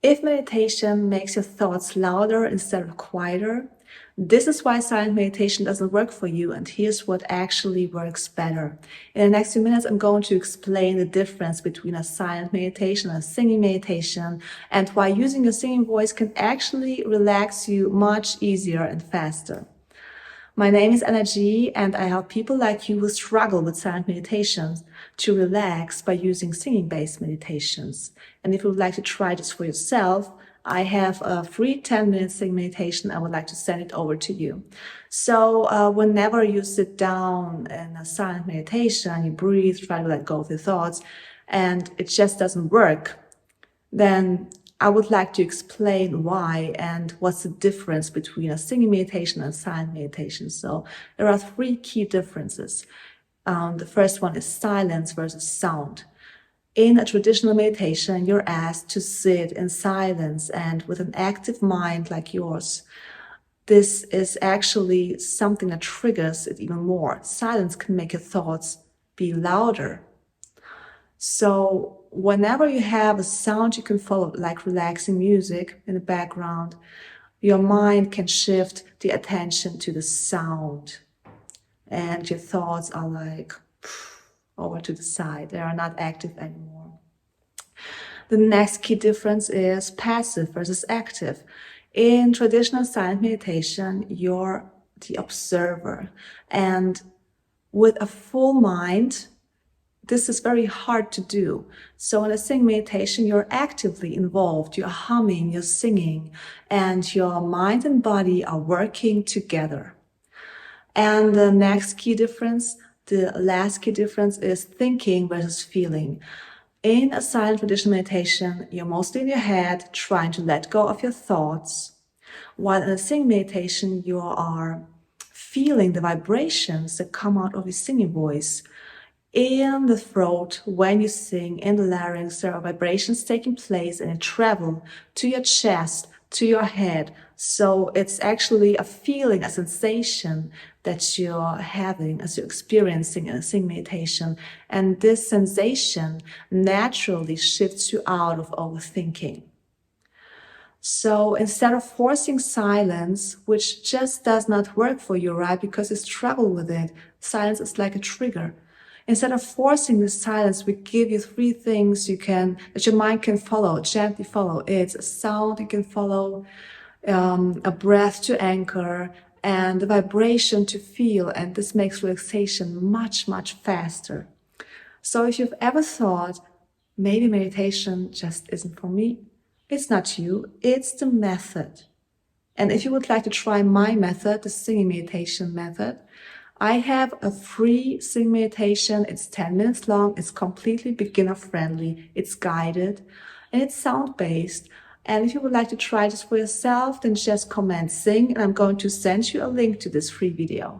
If meditation makes your thoughts louder instead of quieter, this is why silent meditation doesn't work for you, and here's what actually works better. In the next few minutes, I'm going to explain the difference between a silent meditation and a singing meditation, and why using your singing voice can actually relax you much easier and faster. My name is Anna G, and I help people like you who struggle with silent meditations to relax by using singing-based meditations. And if you would like to try this for yourself, I have a free 10-minute singing meditation. I would like to send it over to you. So whenever you sit down in a silent meditation, you breathe, try to let go of your thoughts, and it just doesn't work, then I would like to explain why and what's the difference between a singing meditation and silent meditation. So there are three key differences. The first one is silence versus sound. In a traditional meditation, you're asked to sit in silence and with an active mind like yours. This is actually something that triggers it even more. Silence can make your thoughts be louder. So whenever you have a sound you can follow, like relaxing music in the background, your mind can shift the attention to the sound. And your thoughts are like over to the side. They are not active anymore. The next key difference is passive versus active. In traditional silent meditation, you're the observer. And with a full mind, this is very hard to do. So in a singing meditation, you're actively involved, you're humming, you're singing, and your mind and body are working together. And the next key difference, the last key difference, is thinking versus feeling. In a silent traditional meditation, you're mostly in your head, trying to let go of your thoughts, while in a singing meditation, you are feeling the vibrations that come out of your singing voice. In the throat, when you sing, in the larynx, there are vibrations taking place and it travels to your chest, to your head. So it's actually a feeling, a sensation that you're having as you're experiencing in a singing meditation. And this sensation naturally shifts you out of overthinking. So instead of forcing silence, which just does not work for you, right? Because you struggle with it, silence is like a trigger. Instead of forcing the silence, we give you three things that your mind can follow, gently follow. It's a sound you can follow, a breath to anchor, and a vibration to feel. And this makes relaxation much, much faster. So if you've ever thought, maybe meditation just isn't for me, it's not you, it's the method. And if you would like to try my method, the singing meditation method, I have a free singing meditation. It's 10 minutes long. It's completely beginner friendly. It's guided and it's sound based. And if you would like to try this for yourself, then just comment sing and I'm going to send you a link to this free video.